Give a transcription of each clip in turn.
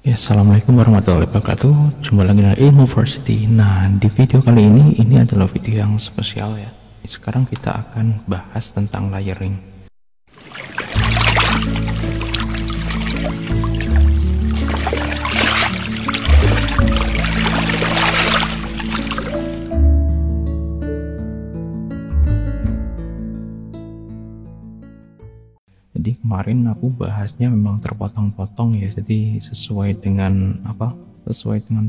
Ya, assalamualaikum warahmatullahi wabarakatuh. Jumpa lagi dengan Ilmuversity. Nah, di video kali ini adalah video yang spesial ya. Sekarang kita akan bahas tentang layering. Jadi kemarin aku bahasnya memang terpotong-potong ya, jadi sesuai dengan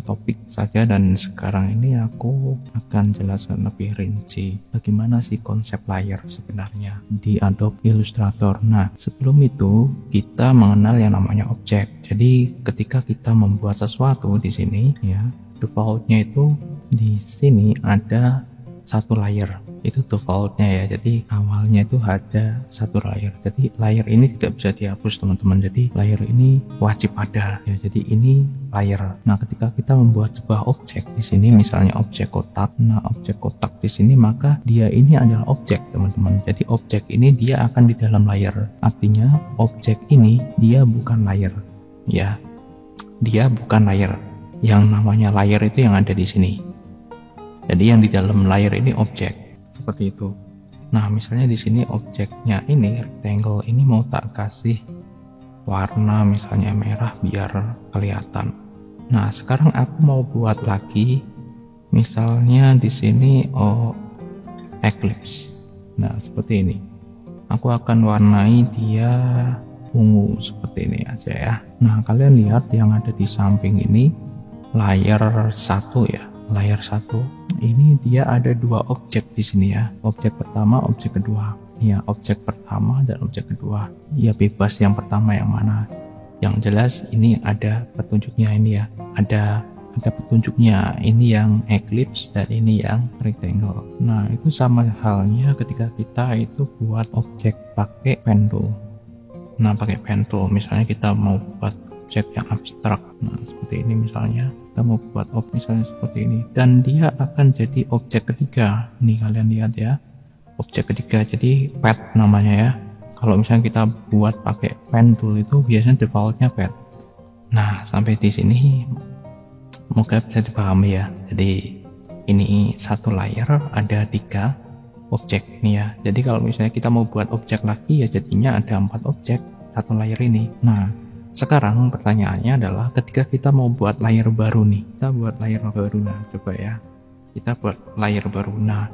topik saja, dan sekarang ini aku akan jelaskan lebih rinci bagaimana sih konsep layer sebenarnya di Adobe Illustrator. Nah, sebelum itu kita mengenal yang namanya objek. Jadi ketika kita membuat sesuatu di sini ya, defaultnya itu di sini ada satu layer, itu defaultnya ya. Jadi awalnya itu ada satu layer, jadi layer ini tidak bisa dihapus teman-teman, jadi layer ini wajib ada ya. Jadi ini layer. Nah, ketika kita membuat sebuah objek di sini, misalnya objek kotak, nah objek kotak di sini, maka dia ini adalah objek teman-teman. Jadi objek ini dia akan di dalam layer, artinya objek ini dia bukan layer ya, dia bukan layer. Yang namanya layer itu yang ada di sini. Jadi yang di dalam layer ini objek, seperti itu. Nah, misalnya di sini objeknya ini rectangle ini mau tak kasih warna misalnya merah biar kelihatan. Nah, sekarang aku mau buat lagi misalnya di sini eclipse. Nah, seperti ini. Aku akan warnai dia ungu seperti ini aja ya. Nah, kalian lihat yang ada di samping ini layer 1 ya. Layer 1 ini dia ada dua objek di sini ya, objek pertama, objek kedua ya. Objek pertama dan objek kedua ya, bebas yang pertama yang mana. Yang jelas ini ada petunjuknya ini ya, ada petunjuknya, ini yang eclipse dan ini yang rectangle. Nah, itu sama halnya ketika kita itu buat objek pakai pen tool. Nah, pakai pen tool misalnya kita mau buat objek yang abstrak, nah seperti ini misalnya, kita mau buat objek misalnya seperti ini, dan dia akan jadi objek ketiga nih, kalian lihat ya, objek ketiga. Jadi pad namanya ya. Kalau misalnya kita buat pakai pen tool itu biasanya defaultnya pad. Nah, sampai di sini semoga bisa dipahami ya. Jadi ini satu layer ada 3 objek nih ya. Jadi kalau misalnya kita mau buat objek lagi ya, jadinya ada 4 objek satu layer ini. Nah, sekarang pertanyaannya adalah ketika kita mau buat layer baru nih, kita buat layer baru. Nah, coba ya, kita buat layer baru. Nah,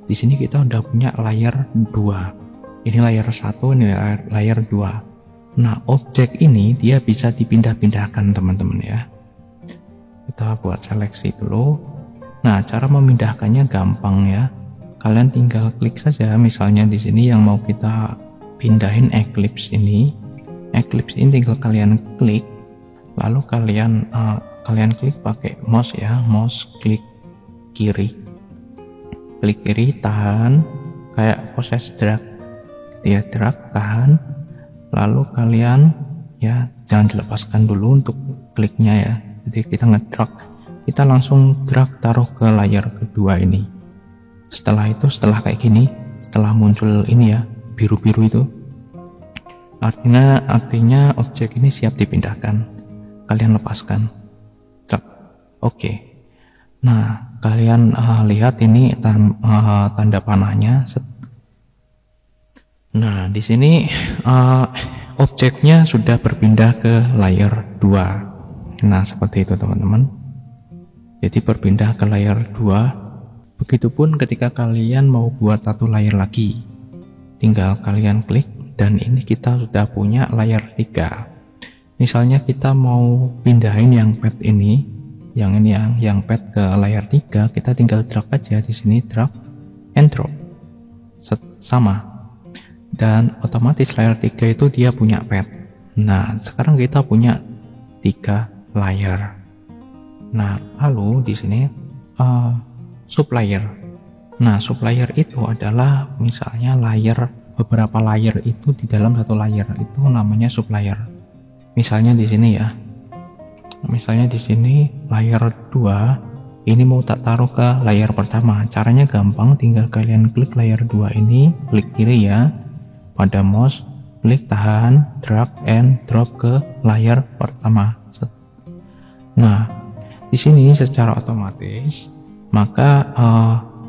di sini kita udah punya layer 2. Ini layer 1, ini layer 2. Nah, objek ini dia bisa dipindah-pindahkan teman-teman ya. Kita buat seleksi dulu. Nah, cara memindahkannya gampang ya. Kalian tinggal klik saja, misalnya di sini yang mau kita pindahin eclipse ini. Eclipse ini tinggal kalian klik, lalu kalian klik pakai mouse ya, mouse klik kiri, tahan, kayak proses drag gitu ya, drag, tahan, lalu kalian ya jangan dilepaskan dulu untuk kliknya ya. Jadi kita ngedrag, kita langsung drag taruh ke layer kedua ini. Setelah itu, setelah kayak gini, setelah muncul ini ya, biru-biru itu, artinya objek ini siap dipindahkan. Kalian lepaskan. Oke. Nah, kalian lihat ini tanda panahnya. Nah, di sini objeknya sudah berpindah ke layer 2. Nah, seperti itu teman-teman. Jadi berpindah ke layer 2. Begitupun ketika kalian mau buat satu layer lagi. Tinggal kalian klik, dan ini kita sudah punya layer 3. Misalnya kita mau pindahin yang pad ini, yang pad ke layer 3, kita tinggal drag aja di sini, drag and drop. Sama. Dan otomatis layer 3 itu dia punya pad. Nah, sekarang kita punya 3 layer. Nah, lalu di sini sublayer. Nah, sublayer itu adalah misalnya beberapa layer itu di dalam satu layer, itu namanya sublayer. Misalnya di sini ya. Misalnya di sini layer 2 ini mau tak taruh ke layer pertama. Caranya gampang, tinggal kalian klik layer 2 ini, klik kiri ya. Pada mouse, klik tahan, drag and drop ke layer pertama. Nah, di sini secara otomatis maka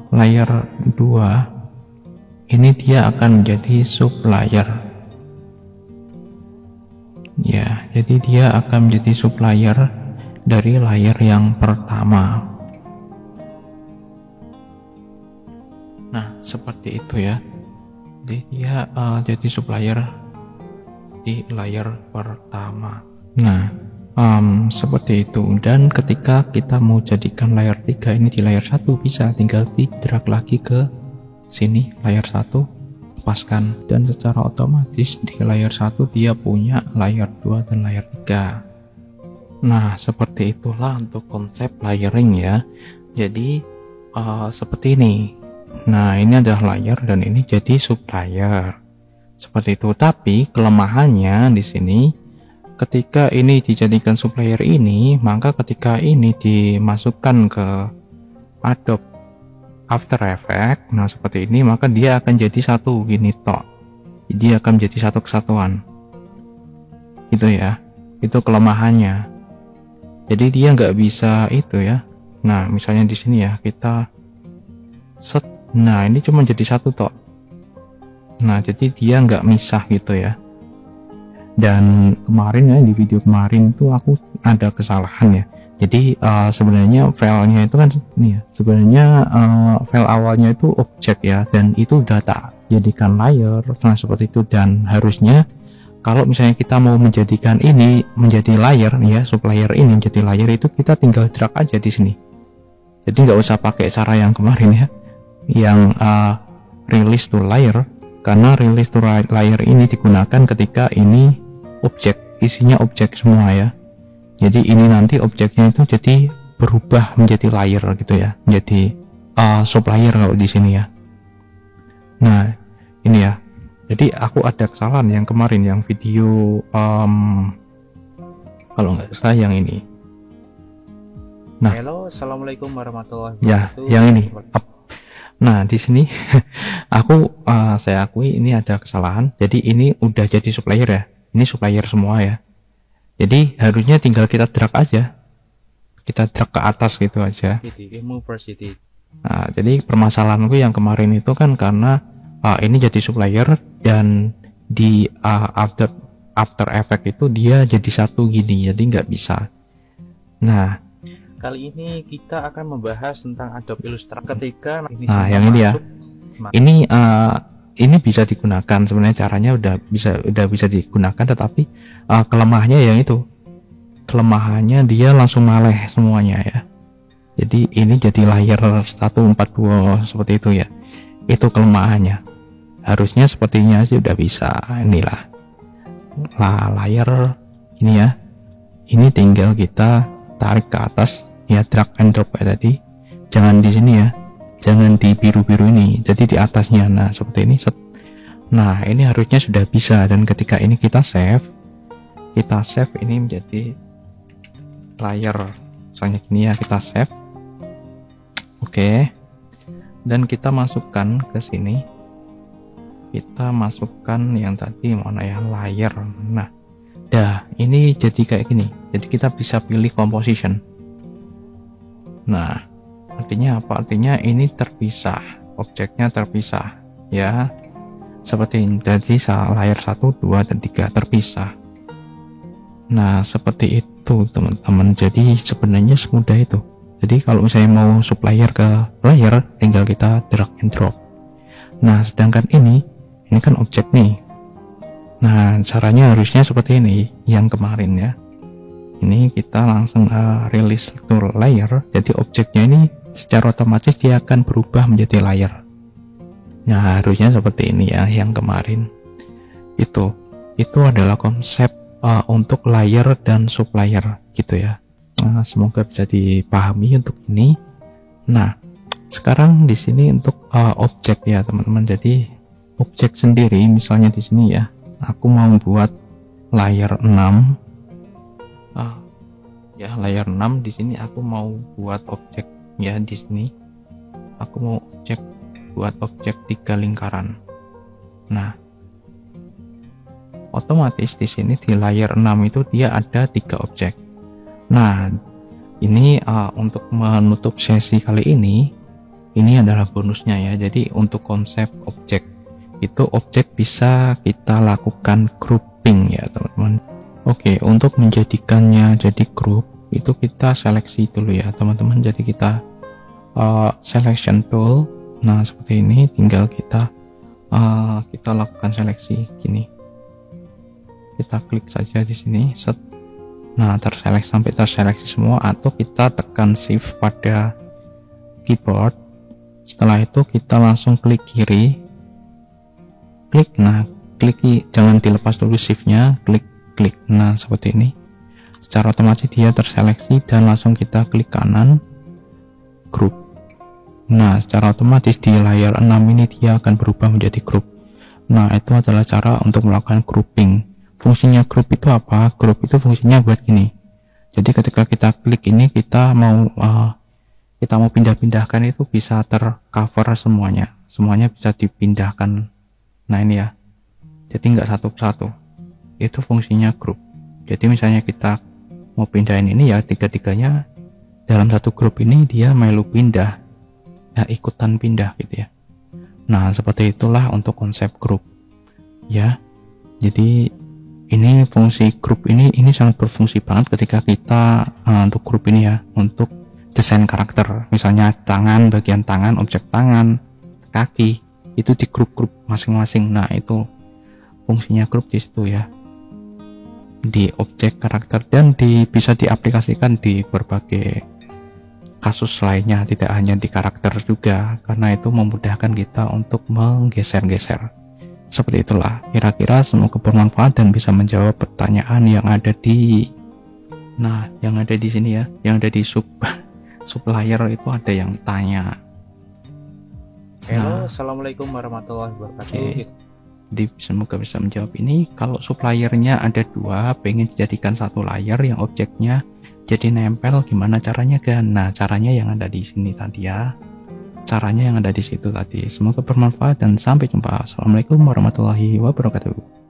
layer 2 ini dia akan menjadi sub layer. Ya, jadi dia akan menjadi sub layer dari layer yang pertama. Nah, seperti itu ya. Jadi dia jadi sub layer di layer pertama. Nah, seperti itu. Dan ketika kita mau jadikan layer 3 ini di layer 1, bisa tinggal di drag lagi ke sini layer 1, lepaskan, dan secara otomatis di layer 1 dia punya layer 2 dan layer 3. Nah, seperti itulah untuk konsep layering ya. Jadi seperti ini. Nah, ini adalah layer dan ini jadi sub layer. Seperti itu. Tapi kelemahannya di sini, ketika ini dijadikan sub layer ini, maka ketika ini dimasukkan ke Adobe After Effects, nah seperti ini, maka dia akan jadi satu gini tok. Dia akan menjadi satu kesatuan. Gitu ya. Itu kelemahannya. Jadi dia nggak bisa itu ya. Nah, misalnya di sini ya, kita set. Nah, ini cuma jadi satu tok. Nah, jadi dia nggak misah gitu ya. Dan kemarin ya, di video kemarin itu aku ada kesalahan ya. Jadi sebenarnya filenya itu kan ini ya, sebenarnya file awalnya itu objek ya, dan itu data jadikan layer. Nah, seperti itu. Dan harusnya kalau misalnya kita mau menjadikan ini menjadi layer ya, sub layer ini menjadi layer, itu kita tinggal drag aja di sini. Jadi nggak usah pakai cara yang kemarin ya, yang release to layer, karena release to layer ini digunakan ketika ini objek, isinya objek semua ya. Jadi ini nanti objeknya itu jadi berubah menjadi layer gitu ya, menjadi sub layer kalau di sini ya. Nah, ini ya. Jadi aku ada kesalahan yang kemarin, yang video kalau nggak salah yang ini. Nah, halo, assalamualaikum warahmatullahi Ya, wabarakatuh. yang ini. Nah, di sini saya akui ini ada kesalahan. Jadi ini udah jadi sub layer ya. Ini sub layer semua ya. Jadi harusnya tinggal kita drag aja. Kita drag ke atas gitu aja. Nah, jadi permasalahanku yang kemarin itu kan karena ini jadi sub layer, dan di After Effects itu dia jadi satu gini, jadi nggak bisa. Nah, kali ini kita akan membahas tentang Adobe Illustrator. Ketika ini yang ini ya, ini bisa digunakan sebenarnya, caranya udah bisa digunakan, tetapi kelemahannya yang itu, kelemahannya dia langsung maleh semuanya ya. Jadi ini jadi layer 142 seperti itu ya, itu kelemahannya. Harusnya sepertinya aja udah bisa. Inilah layer ini ya, ini tinggal kita tarik ke atas ya, drag and drop kayak tadi. Jangan di sini ya, jangan di biru-biru ini, jadi di atasnya. Nah, seperti ini. Nah, ini harusnya sudah bisa. Dan ketika ini kita save ini menjadi layer, misalnya gini ya, kita save. Oke. Dan kita masukkan ke sini, kita masukkan yang tadi mana ya, layer. Nah, ini jadi kayak gini. Jadi kita bisa pilih composition. Nah, artinya apa? Artinya ini terpisah, objeknya terpisah ya, seperti ini. Jadi layer 1, 2, dan 3 terpisah. Nah, seperti itu teman-teman. Jadi sebenarnya semudah itu. Jadi kalau misalnya mau sub layer ke layer, tinggal kita drag and drop. Nah, sedangkan ini kan objek nih. Nah, caranya harusnya seperti ini yang kemarin ya. Ini kita langsung release to layer. Jadi objeknya ini secara otomatis dia akan berubah menjadi layer. Nah, harusnya seperti ini ya yang kemarin. Itu adalah konsep untuk layer dan sub layer gitu ya. Semoga bisa dipahami untuk ini. Nah, sekarang di sini untuk objek ya teman-teman. Jadi objek sendiri, misalnya di sini ya, aku mau buat layer 6. Ya, layer 6 di sini aku mau buat objek ya, di sini aku mau buat objek 3 lingkaran. Nah, otomatis di sini di layer 6 itu dia ada 3 objek. Nah, Ini untuk menutup sesi kali ini adalah bonusnya ya. Jadi untuk konsep objek itu, objek bisa kita lakukan grouping ya teman-teman. Oke, untuk menjadikannya jadi group itu kita seleksi dulu ya teman-teman. Jadi kita selection tool. Nah seperti ini, tinggal kita lakukan seleksi gini. Kita klik saja di sini, set. Nah terseleksi sampai terseleksi semua, atau kita tekan shift pada keyboard. Setelah itu kita langsung klik kiri, klik. Nah klik, jangan dilepas dulu shiftnya, klik. Nah seperti ini, secara otomatis dia terseleksi, dan langsung kita klik kanan, group. Nah secara otomatis di layar 6 ini dia akan berubah menjadi group. Nah itu adalah cara untuk melakukan grouping. Fungsinya group itu apa? Group itu fungsinya buat gini. Jadi ketika kita klik ini, kita mau pindah-pindahkan, itu bisa tercover semuanya bisa dipindahkan. Nah ini ya, jadi nggak satu persatu. Itu fungsinya group. Jadi misalnya kita mau pindahin ini ya, tiga-tiganya dalam satu grup ini dia melu pindah ya, ikutan pindah gitu ya. Nah seperti itulah untuk konsep grup ya. Jadi ini fungsi grup ini sangat berfungsi banget ketika kita untuk grup ini ya, untuk desain karakter. Misalnya tangan, bagian tangan, objek tangan, kaki, itu di grup-grup masing-masing. Nah itu fungsinya grup di situ ya, di objek karakter, dan bisa diaplikasikan di berbagai kasus lainnya, tidak hanya di karakter juga, karena itu memudahkan kita untuk menggeser-geser. Seperti itulah kira-kira. Semoga bermanfaat dan bisa menjawab pertanyaan yang ada di sini ya, yang ada di supplier itu ada yang tanya. Halo, assalamualaikum warahmatullahi wabarakatuh. Semoga bisa menjawab ini. Kalau suppliernya ada 2, pengen dijadikan satu layar yang objeknya jadi nempel, gimana caranya kan? Nah caranya yang ada di sini tadi ya, caranya yang ada di situ tadi. Semoga bermanfaat dan sampai jumpa. Assalamualaikum warahmatullahi wabarakatuh.